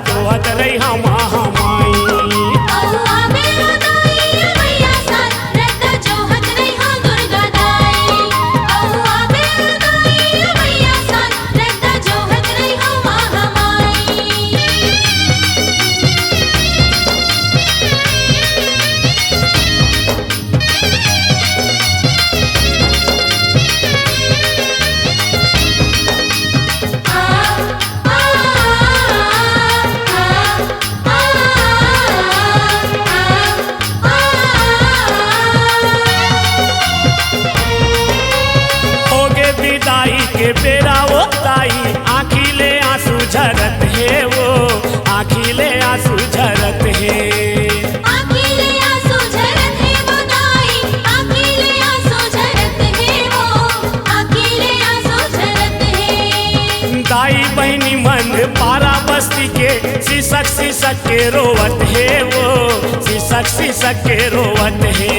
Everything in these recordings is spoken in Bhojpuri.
जोहत रही हम हमाई। के बेरा वो ताई आँखिले आंसू झरत है, वो आँखिले आंसू झरत है, आँखिले आंसू झरत है वो दाई, आँखिले आंसू झरत है वो, आँखिले आंसू झरत है। दाई बहनी मन पारा बस्ती के सिसक के रोवत है, वो सिसक के रोवत है,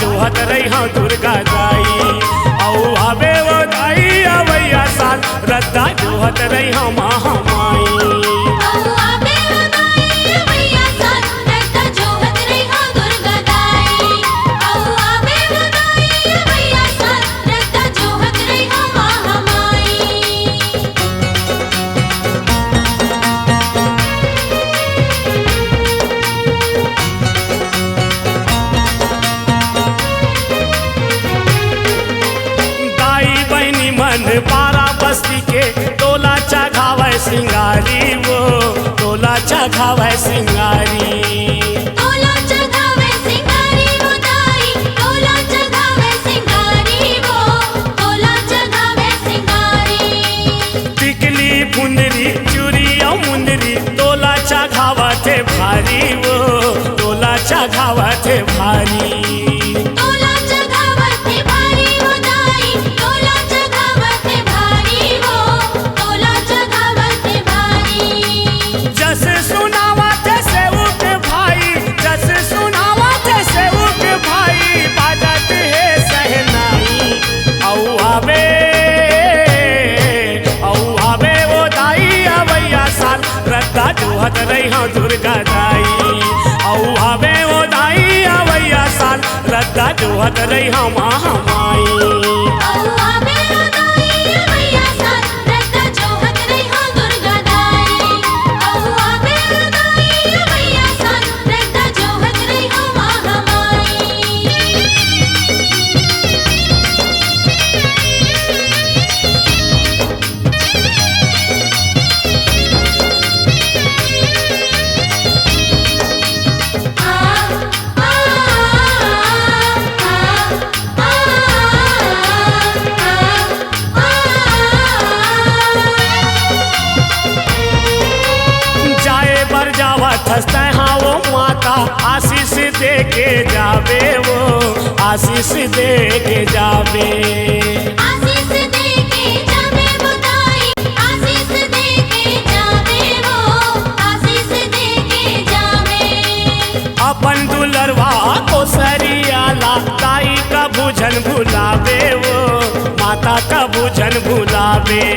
जोहत रही हाँ दुर्गा दाई। औ आवे वो दाई अवैया साल रद्दा जोहत रही हम हमाई। पारा बस्ती के तोला चघावे सिंगारी, वो तोला चघावे सिंगारी, तोला चघावे सिंगारी वो दाई, तोला चघावे सिंगारी वो, तोला चघावे सिंगारी। टिकली फुंदरी चूड़िया मुंदरी तोला चघावा थे भारी, वो तोला चघावा थे भारी, जोहत रही हाँ दुर्गा दाई। औ आवे वो दाई अवैया साल रद्दा जोहत रही हम हमाई। हंसते हाँ वो माता आशीष दे के जावे, वो आशीष दे के जावे, आशीष दे के जावे वो दाई, आशीष दे के जावे वो, आशीष दे के जावे। अपन दुलरवा को सरियाला दाई का भूजन भुलावे, वो माता का भूजन भुलावे,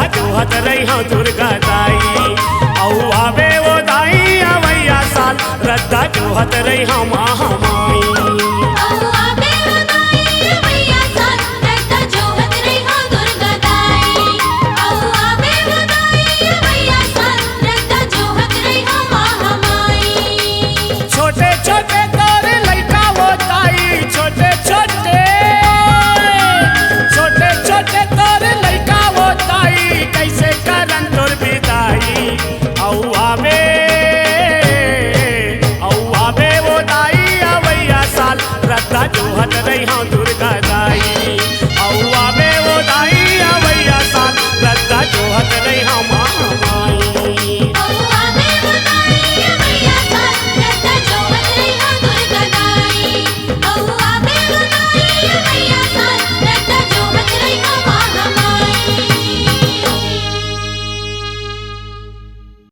जोहत रही हाँ दुर्गा दाई। औ आवे वो दाई अवैया साल रद्दा जोहत रही हम हमाई।